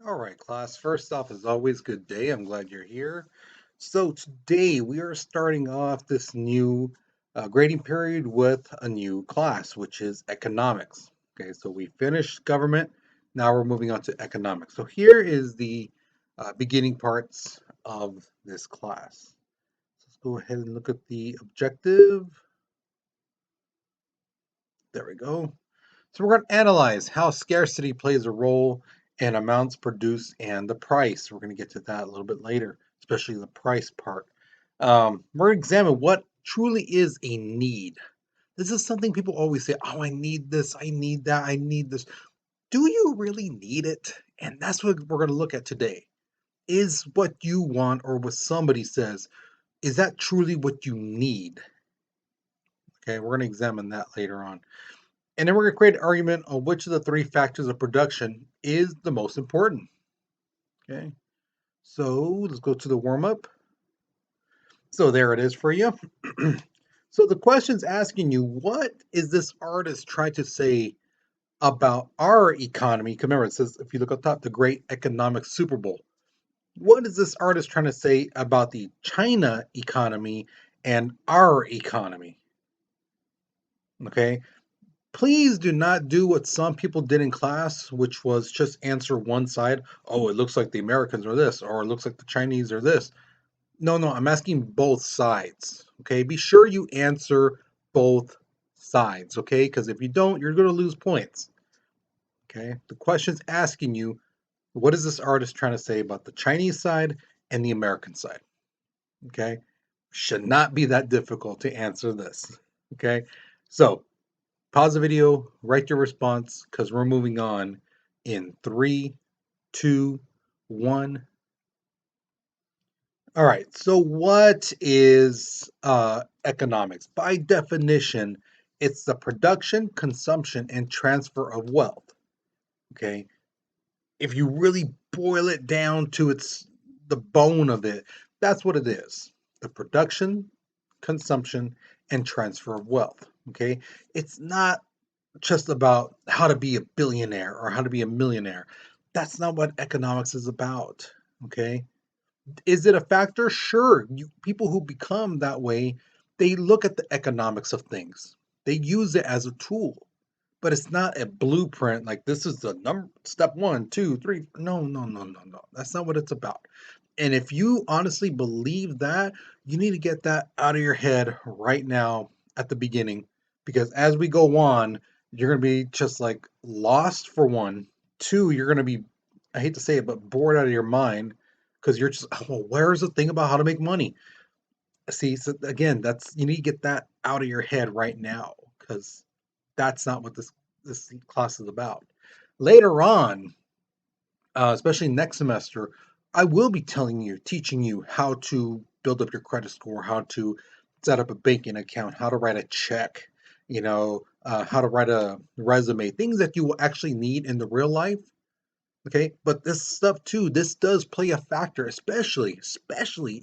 All right, class. First off, as always, good day. I'm glad you're here. So, today we are starting off this new grading period with a new class, which is economics. Okay, so we finished government. Now we're moving on to economics. So, here is the beginning parts of this class. Let's go ahead and look at the objective. There we go. So we're going to analyze how scarcity plays a role in amounts produced and the price. We're going to get to that a little bit later, especially the price part. We're going to examine what truly is a need. This is something people always say, oh, I need this, I need that, I need this. Do you really need it? And that's what we're going to look at today. Is what you want or what somebody says, is that truly what you need? Okay, we're going to examine that later on. And then we're going to create an argument on which of the three factors of production is the most important. Okay, so let's go to the warm up. So there it is for you. So the question's asking you, what is this artist trying to say about our economy? Remember, it says, if you look up top, the Great Economic Super Bowl. What is this artist trying to say about the China economy and our economy? Okay, please do not do what some people did in class, which was just answer one side. Oh, it looks like the Americans are this, or it looks like the Chinese are this. No, no, I'm asking both sides. Okay, be sure you answer both sides. Okay, because if you don't, you're going to lose points. Okay, the question's asking you, what is this artist trying to say about the Chinese side and the American side? Okay, should not be that difficult to answer this. Okay, so pause the video, write your response because we're moving on in three, two, one. All right. So, what is economics? By definition, it's the production, consumption, and transfer of wealth. Okay. If you really boil it down to its the bone of it, that's what it is: the production, consumption, and transfer of wealth. Okay. It's not just about how to be a billionaire or how to be a millionaire. That's not what economics is about. Okay. Is it a factor? Sure. People who become that way, they look at the economics of things. They use it as a tool, but it's not a blueprint like this is the number step one, two, three. No, no, no, no, no. That's not what it's about. And if you honestly believe that, you need to get that out of your head right now at the beginning. Because as we go on, you're going to be just like lost for one. Two, you're going to be, I hate to say it, but bored out of your mind because you're just, oh, well, where's the thing about how to make money? See, so again, that's, you need to get that out of your head right now because that's not what this class is about. Later on, especially next semester, I will be teaching you how to build up your credit score, how to set up a banking account, how to write a check, how to write a resume, things that you will actually need in the real life. Okay, but this stuff too, this does play a factor, especially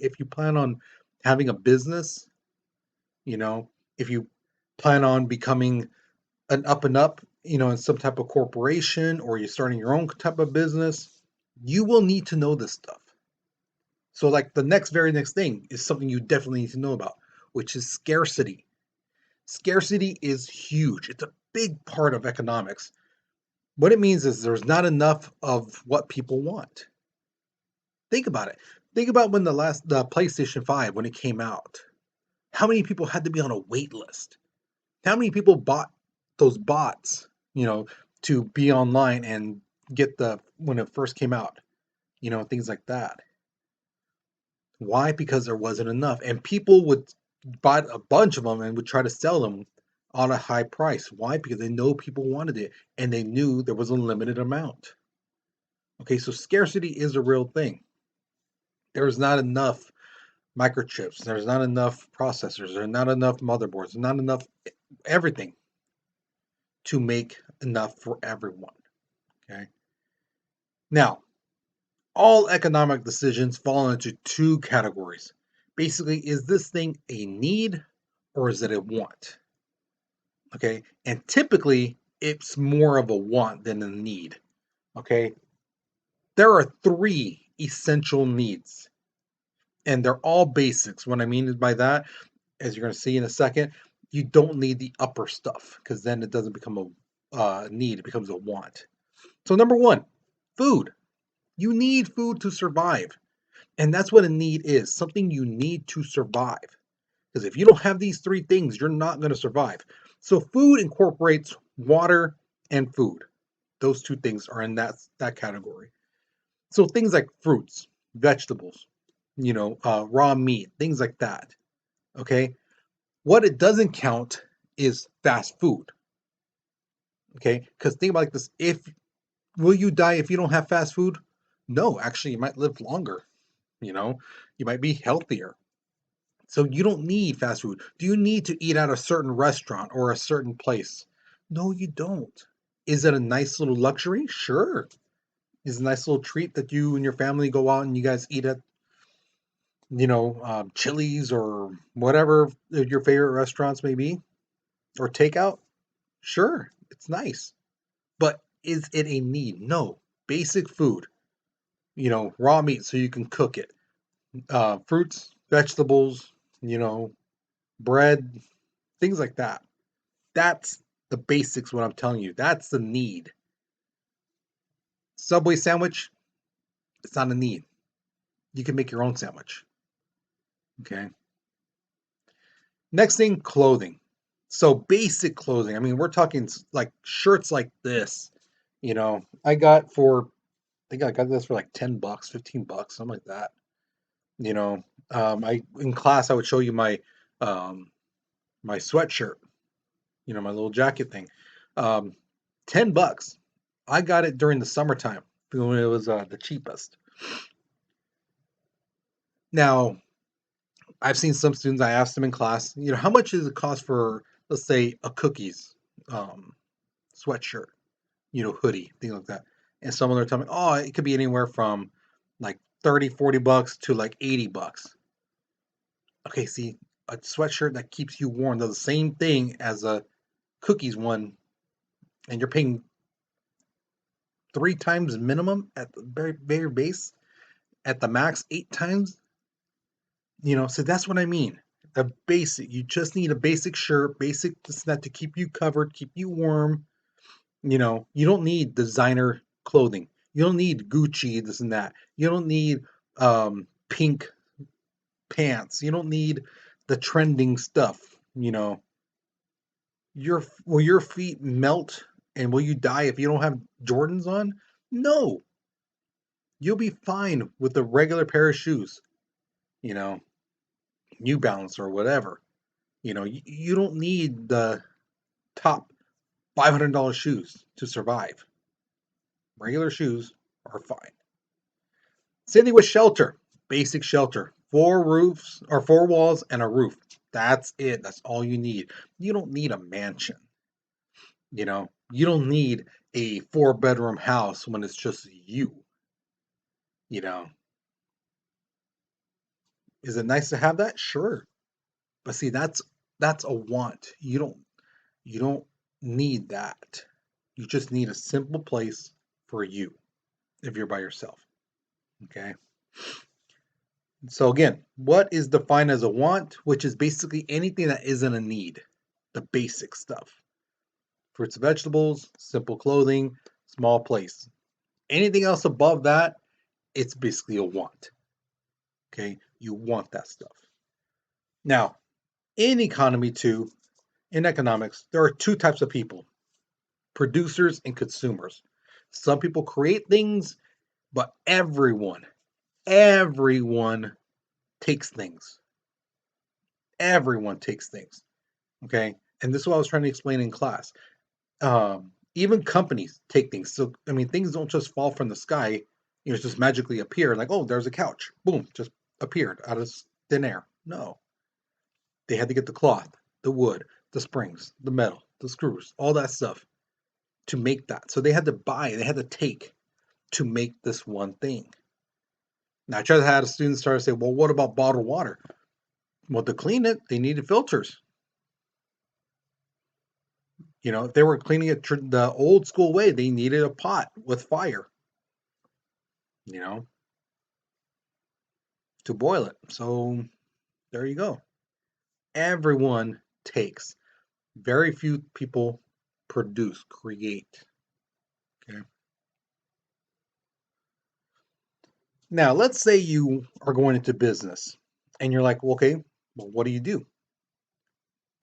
if you plan on having a business. You know, if you plan on becoming an up and up, in some type of corporation or you're starting your own type of business, you will need to know this stuff. So, like the very next thing is something you definitely need to know about, which is scarcity. Scarcity is huge. It's a big part of economics. What it means is there's not enough of what people want. Think about it. Think about when the PlayStation 5 when it came out. How many people had to be on a wait list? How many people bought those bots, you know, to be online and get the when it first came out, things like that. Why? Because there wasn't enough. And people would buy a bunch of them and would try to sell them on a high price. Why? Because they know people wanted it and they knew there was a limited amount. Okay, so scarcity is a real thing. There's not enough microchips, there's not enough processors, there's not enough motherboards, there's not enough everything to make enough for everyone. Okay. Now, all economic decisions fall into two categories. Basically, is this thing a need or is it a want? Okay. And typically, it's more of a want than a need. Okay. There are three essential needs, and they're all basics. What I mean by that, as you're going to see in a second, you don't need the upper stuff because then it doesn't become a need, it becomes a want. So, number one, food. You need food to survive. And that's what a need is, something you need to survive. Because if you don't have these three things, you're not going to survive. So, food incorporates water and food. Those two things are in that category. So, things like fruits, vegetables, raw meat, things like that. Okay. What it doesn't count is fast food. Okay. Because think about like this: if will you die if you don't have fast food? No, actually, you might live longer. You know, you might be healthier. So you don't need fast food. Do you need to eat at a certain restaurant or a certain place? No, you don't. Is it a nice little luxury? Sure. Is it a nice little treat that you and your family go out and you guys eat at, Chili's or whatever your favorite restaurants may be, or takeout? Sure, it's nice. But is it a need? No. Basic food, raw meat so you can cook it, fruits, vegetables, you know, bread, things like that. That's the basics, what I'm telling you. That's the need. Subway sandwich, it's not a need. You can make your own sandwich. Okay. Next thing, clothing. So basic clothing. I mean, we're talking like shirts like this. I think I got this for like $10, $15, something like that. You know, I in class I would show you um my sweatshirt, my little jacket thing. Um, $10. I got it during the summertime when it was the cheapest. Now, I've seen some students, I asked them in class, how much does it cost for, let's say, a cookies um, sweatshirt, hoodie, things like that. And some of them are telling me, oh, it could be anywhere from like 30, $40 to like $80. Okay, see, a sweatshirt that keeps you warm does the same thing as a cookies one, and you're paying three times minimum at the very, very base, at the max, eight times. So that's what I mean. A basic, you just need a basic shirt, basic this and that to keep you covered, keep you warm. You don't need designer clothing. You don't need Gucci, this and that. You don't need pink pants. You don't need the trending stuff. Will your feet melt and will you die if you don't have Jordans on? No, you'll be fine with a regular pair of shoes. You know, New Balance or whatever. You don't need the top $500 shoes to survive. Regular shoes are fine. Same thing with shelter. Basic shelter. Four roofs or four walls and a roof. That's it. That's all you need. You don't need a mansion. You don't need a four-bedroom house when it's just you. You know, is it nice to have that? Sure. But see, that's a want. You don't need that. You just need a simple place for you if you're by yourself. Okay. So again, what is defined as a want, which is basically anything that isn't a need, the basic stuff. Fruits and vegetables, simple clothing, small place. Anything else above that, it's basically a want. Okay. You want that stuff. Now, in economy too, in economics, there are two types of people: producers and consumers. Some people create things, but everyone takes things. Everyone takes things. Okay. And this is what I was trying to explain in class. Even companies take things. So, I mean, things don't just fall from the sky, just magically appear like, oh, there's a couch. Boom, just appeared out of thin air. No. They had to get the cloth, the wood, the springs, the metal, the screws, all that stuff to make that. So they had to take to make this one thing. Now, I tried to have students start to say, well, what about bottled water? Well, to clean it, they needed filters. If they were cleaning it the old school way, they needed a pot with fire. you know, to boil it. So there you go. Everyone takes. Very few people produce, create. Okay. Now, let's say you are going into business and you're like, well, okay, well, what do you do?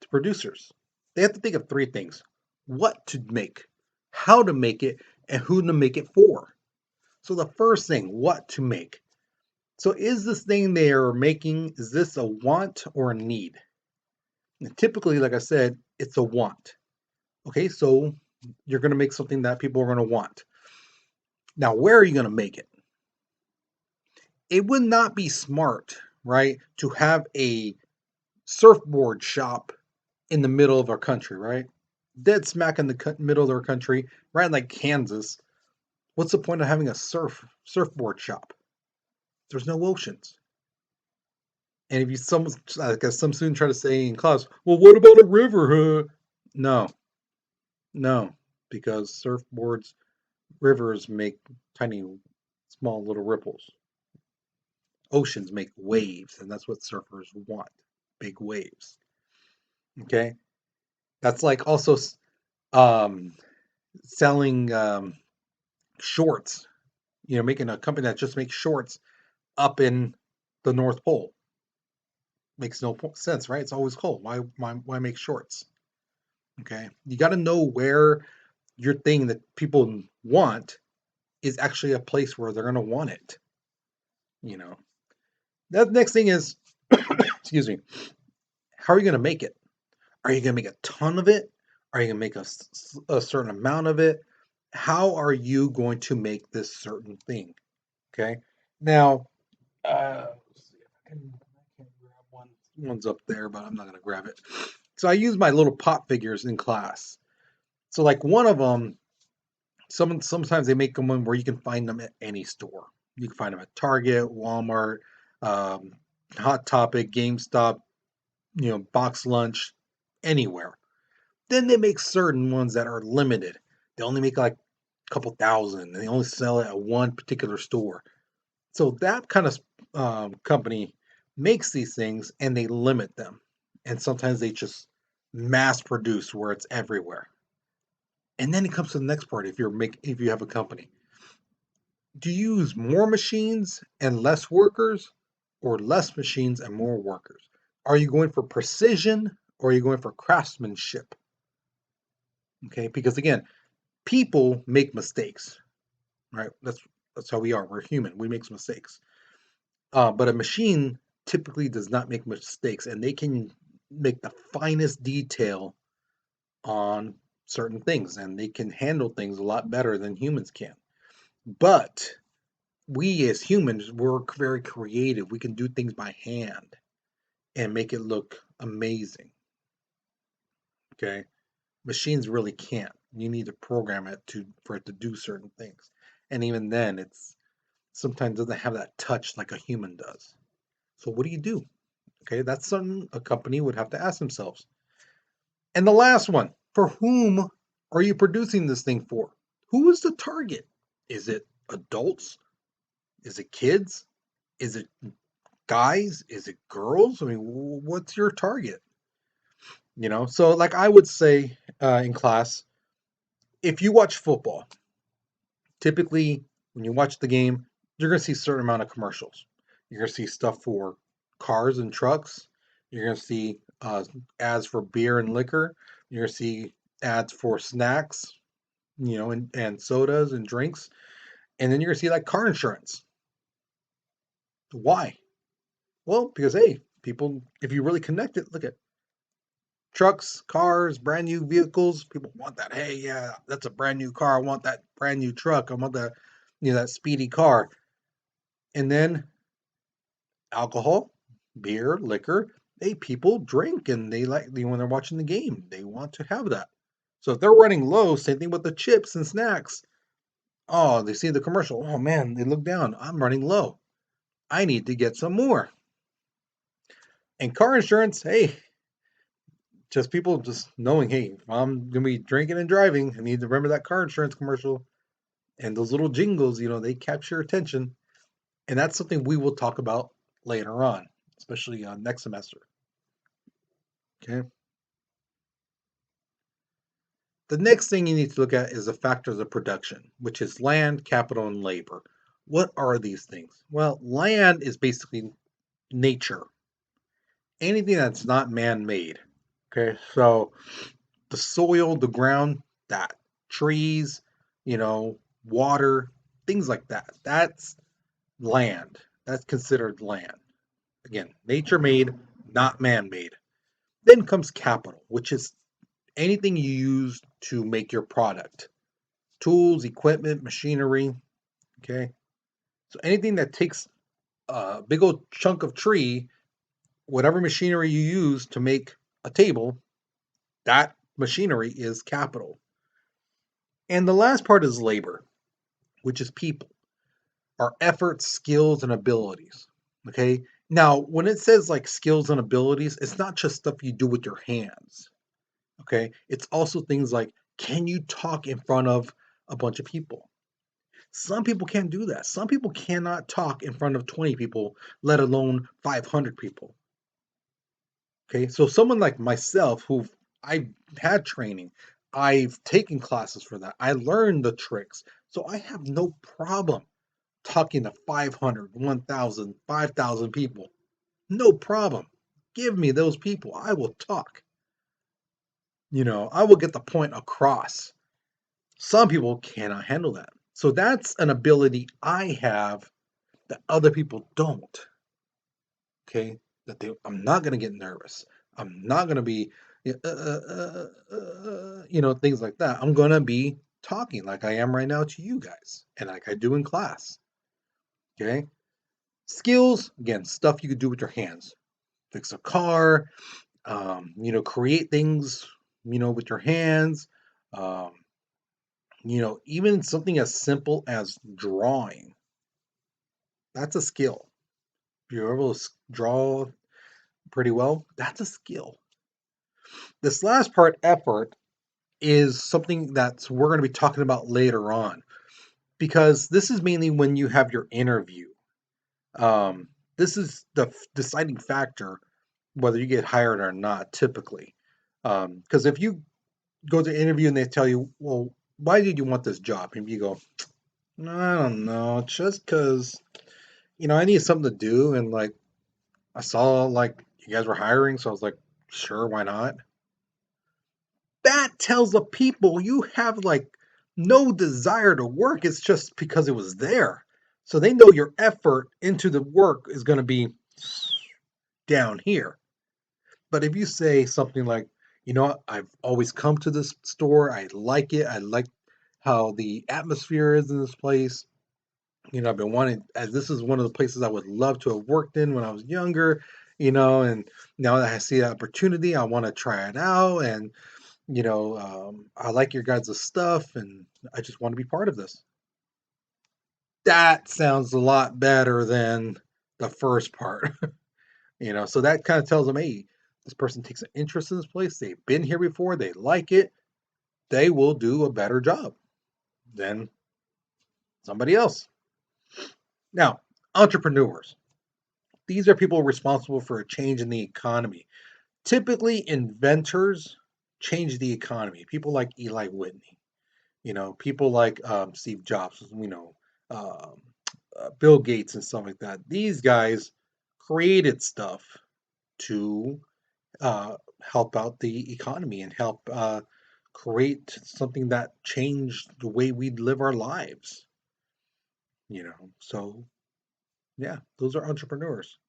To producers, they have to think of three things: what to make, how to make it, and who to make it for. So, the first thing, what to make. So, is this thing they are making, is this a want or a need? And typically, like I said, it's a want. Okay, so you're going to make something that people are going to want. Now, where are you going to make it? It would not be smart, right, to have a surfboard shop in the middle of our country, right? Dead smack in the middle of our country, right in like Kansas. What's the point of having a surfboard shop? There's no oceans. And if you some like some student try to say in class, well, what about a river? Huh? No, no, because surfboards, rivers make tiny, small little ripples. Oceans make waves, and that's what surfers want, big waves. Okay, that's like also um, selling shorts. You know, making a company that just makes shorts up in the North Pole makes no sense, right? It's always cold. Why make shorts? Okay, you got to know where your thing that people want is actually a place where they're going to want it. You know, that next thing is, excuse me, how are you going to make it? Are you going to make a ton of it? Are you going to make a certain amount of it? How are you going to make this certain thing? Okay. Now, let's see if I can grab one. One's up there, but I'm not going to grab it. So I use my little pop figures in class. So like one of them, sometimes they make them where you can find them at any store. You can find them at Target, Walmart, um, Hot Topic, GameStop, Box Lunch, anywhere. Then they make certain ones that are limited. They only make like a couple thousand, and they only sell it at one particular store. So that kind of company makes these things and they limit them. And sometimes they just mass produce where it's everywhere. And then it comes to the next part if you have a company. Do you use more machines and less workers or less machines and more workers? Are you going for precision or are you going for craftsmanship? Okay, because again, people make mistakes, right? That's how we are. We're human. We make mistakes. But a machine typically does not make mistakes, and they can make the finest detail on certain things, and they can handle things a lot better than humans can. But we as humans, we're very creative. We can do things by hand and make it look amazing. Okay, machines really can't. You need to program it to for it to do certain things, and even then, it's sometimes doesn't have that touch like a human does. So what do you do? Okay, that's something a company would have to ask themselves. And the last one, for whom are you producing this thing for? Who is the target? Is it adults? Is it kids? Is it guys? Is it girls? I mean, what's your target? So like I would say in class, if you watch football, typically when you watch the game, you're going to see a certain amount of commercials. You're going to see stuff for cars and trucks. You're going to see ads for beer and liquor. You're going to see ads for snacks, and sodas and drinks. And then you're going to see like car insurance. Why? Well, because hey, people, if you really connect it, look at trucks, cars, brand new vehicles. People want that. Hey, yeah, that's a brand new car. I want that brand new truck. I want that speedy car. And then alcohol, beer, liquor. Hey, people drink and they like when they're watching the game. They want to have that. So if they're running low, same thing with the chips and snacks. Oh, they see the commercial. Oh man, they look down. I'm running low. I need to get some more. And car insurance, hey, just people just knowing, hey, if I'm gonna be drinking and driving, I need to remember that car insurance commercial. And those little jingles, they capture your attention. And that's something we will talk about later on, especially next semester. Okay. The next thing you need to look at is the factors of production, which is land, capital, and labor. What are these things? Well, land is basically nature, anything that's not man made. Okay. So the soil, the ground, that trees, you know, water, things like that. That's land. That's considered land. Again, nature made, not man made. Then comes capital, which is anything you use to make your product, tools, equipment, machinery. Okay. So anything that takes a big old chunk of tree, whatever machinery you use to make a table, that machinery is capital. And the last part is labor, which is people, our efforts, skills, and abilities. Okay. Now, when it says like skills and abilities, it's not just stuff you do with your hands. Okay. It's also things like, can you talk in front of a bunch of people? Some people can't do that. Some people cannot talk in front of 20 people, let alone 500 people. Okay. So, someone like myself, who I've had training, I've taken classes for that, I learned the tricks. So, I have no problem talking to 500, 1,000, 5,000 people. No problem. Give me those people. I will talk. I will get the point across. Some people cannot handle that. So that's an ability I have that other people don't. Okay. I'm not going to get nervous. I'm not going to be, things like that. I'm going to be talking like I am right now to you guys and like I do in class. Okay. Skills, again, stuff you could do with your hands. Fix a car, create things, with your hands. Um, even something as simple as drawing. That's a skill. If you're able to draw pretty well, that's a skill. This last part, effort, is something that we're going to be talking about later on because this is mainly when you have your interview. Um, this is the deciding factor whether you get hired or not, typically. Because if you go to interview and they tell you, well, why did you want this job? And you go, no, I don't know, just because, I need something to do. And like, I saw like you guys were hiring. So I was like, sure, why not? That tells the people you have like no desire to work. It's just because it was there. So they know your effort into the work is going to be down here. But if you say something like, I've always come to this store, I like it, I like how the atmosphere is in this place. I've been wanting, as this is one of the places I would love to have worked in when I was younger, and now that I see the opportunity, I want to try it out. And, I like your guys' stuff and I just want to be part of this. That sounds a lot better than the first part. So that kind of tells them, hey, this person takes an interest in this place. They've been here before. They like it. They will do a better job than somebody else. Now, entrepreneurs. These are people responsible for a change in the economy. Typically, inventors change the economy. People like Eli Whitney. People like Steve Jobs. Um, Bill Gates and stuff like that. These guys created stuff to help out the economy and help create something that changed the way we live our lives. So yeah, those are entrepreneurs.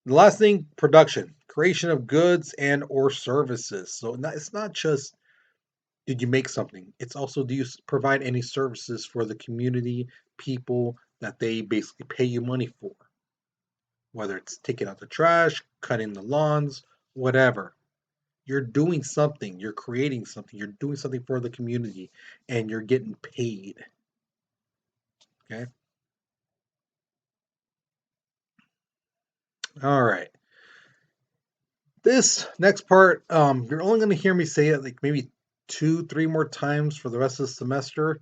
The last thing, production, creation of goods and or services. So it's not just did you make something. It's also do you provide any services for the community, people that they basically pay you money for, whether it's taking out the trash, cutting the lawns, whatever. You're doing something, you're creating something, you're doing something for the community, and you're getting paid. Okay. All right. This next part, you're only going to hear me say it like maybe two, three more times for the rest of the semester.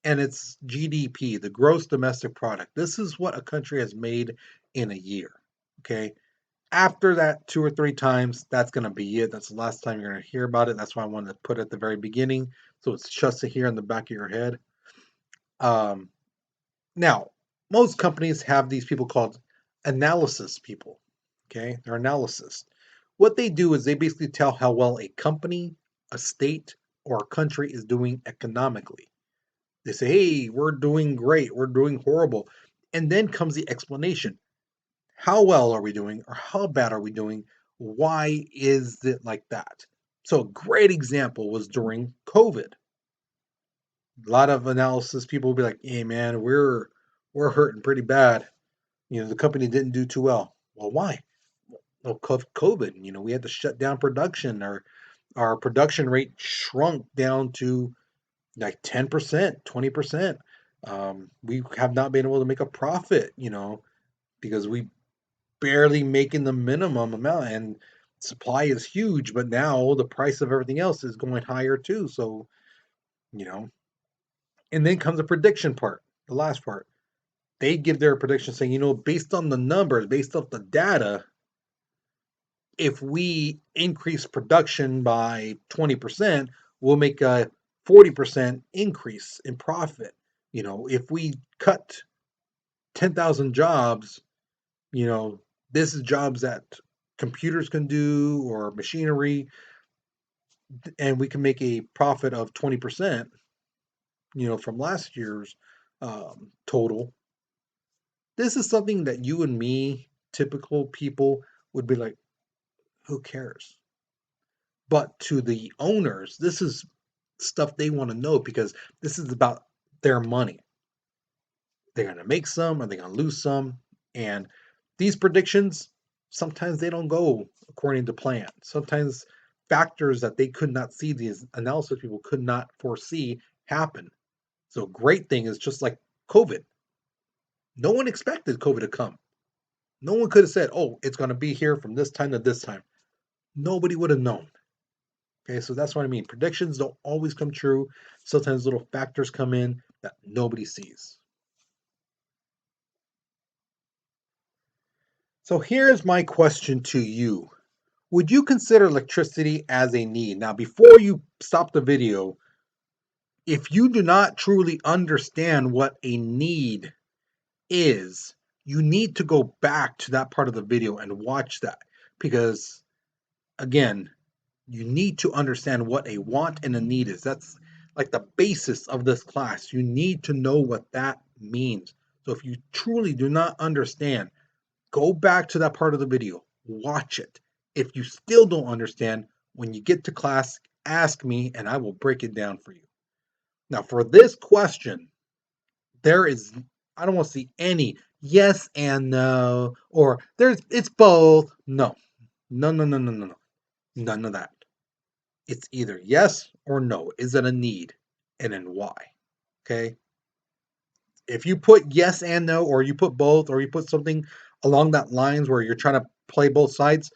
and it's GDP, the gross domestic product. This is what a country has made in a year. Okay. After that, two or three times, that's going to be it. That's the last time you're going to hear about it. That's why I wanted to put it at the very beginning. So it's just to hear in the back of your head. Um, Now, most companies have these people called analysis people. Okay. They're analysis. What they do is they basically tell how well a company, a state, or a country is doing economically. They say, hey, we're doing great, we're doing horrible. And then comes the explanation. How well are we doing, or how bad are we doing? Why is it like that? So, a great example was during COVID. A lot of analysis people will be like, hey, man, we're hurting pretty bad. The company didn't do too well. Well, why? Well, COVID, we had to shut down production. Our production rate shrunk down to like 10%, 20%. We have not been able to make a profit, because we barely making the minimum amount, and supply is huge, but now the price of everything else is going higher too. So, you know, and then comes the prediction part, the last part. They give their prediction saying, based on the numbers, based off the data, if we increase production by 20%, we'll make a 40% increase in profit. If we cut 10,000 jobs, you know, this is jobs that computers can do or machinery, and we can make a profit of 20%, from last year's total. This is something that you and me, typical people, would be like, who cares? But to the owners, this is stuff they want to know because this is about their money. They're going to make some, or they're going to lose some. And these predictions, sometimes they don't go according to plan. Sometimes factors that they could not see, these analysis people could not foresee, happen. So, great thing is just like COVID. No one expected COVID to come. No one could have said, oh, it's going to be here from this time to this time. Nobody would have known. Okay, so that's what I mean. Predictions don't always come true. Sometimes little factors come in that nobody sees. So here's my question to you. Would you consider electricity as a need? Now, before you stop the video, if you do not truly understand what a need is, you need to go back to that part of the video and watch that. Because, again, you need to understand what a want and a need is. That's like the basis of this class. You need to know what that means. So if you truly do not understand, go back to that part of the video, watch it. If you still don't understand, when you get to class, ask me and I will break it down for you. Now, for this question, there is, I don't want to see any yes and no, or it's both. No, no, no, no, no, no, no. None of that. It's either yes or no. Is it a need? And then why? Okay. If you put yes and no, or you put both, or you put something along that lines where you're trying to play both sides,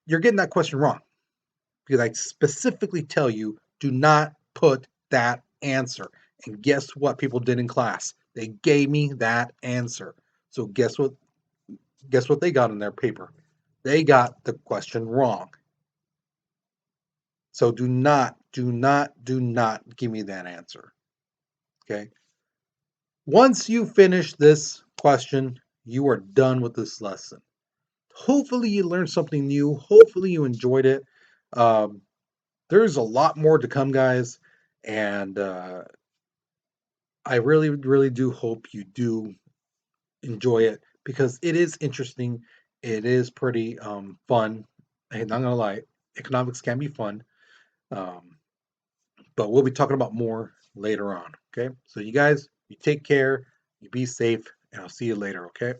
you're getting that question wrong. Because I specifically tell you, do not put that answer. And guess what people did in class? They gave me that answer. So guess what? Guess what they got in their paper? They got the question wrong. So do not, do not, do not give me that answer. Okay. Once you finish this question, you are done with this lesson. Hopefully, you learned something new. Hopefully, you enjoyed it. Um, there's a lot more to come, guys. And I really, really do hope you do enjoy it because it is interesting. It is pretty fun. I'm not going to lie, economics can be fun. Um, but we'll be talking about more later on. Okay. So, you guys, you take care, you be safe, and I'll see you later. Okay.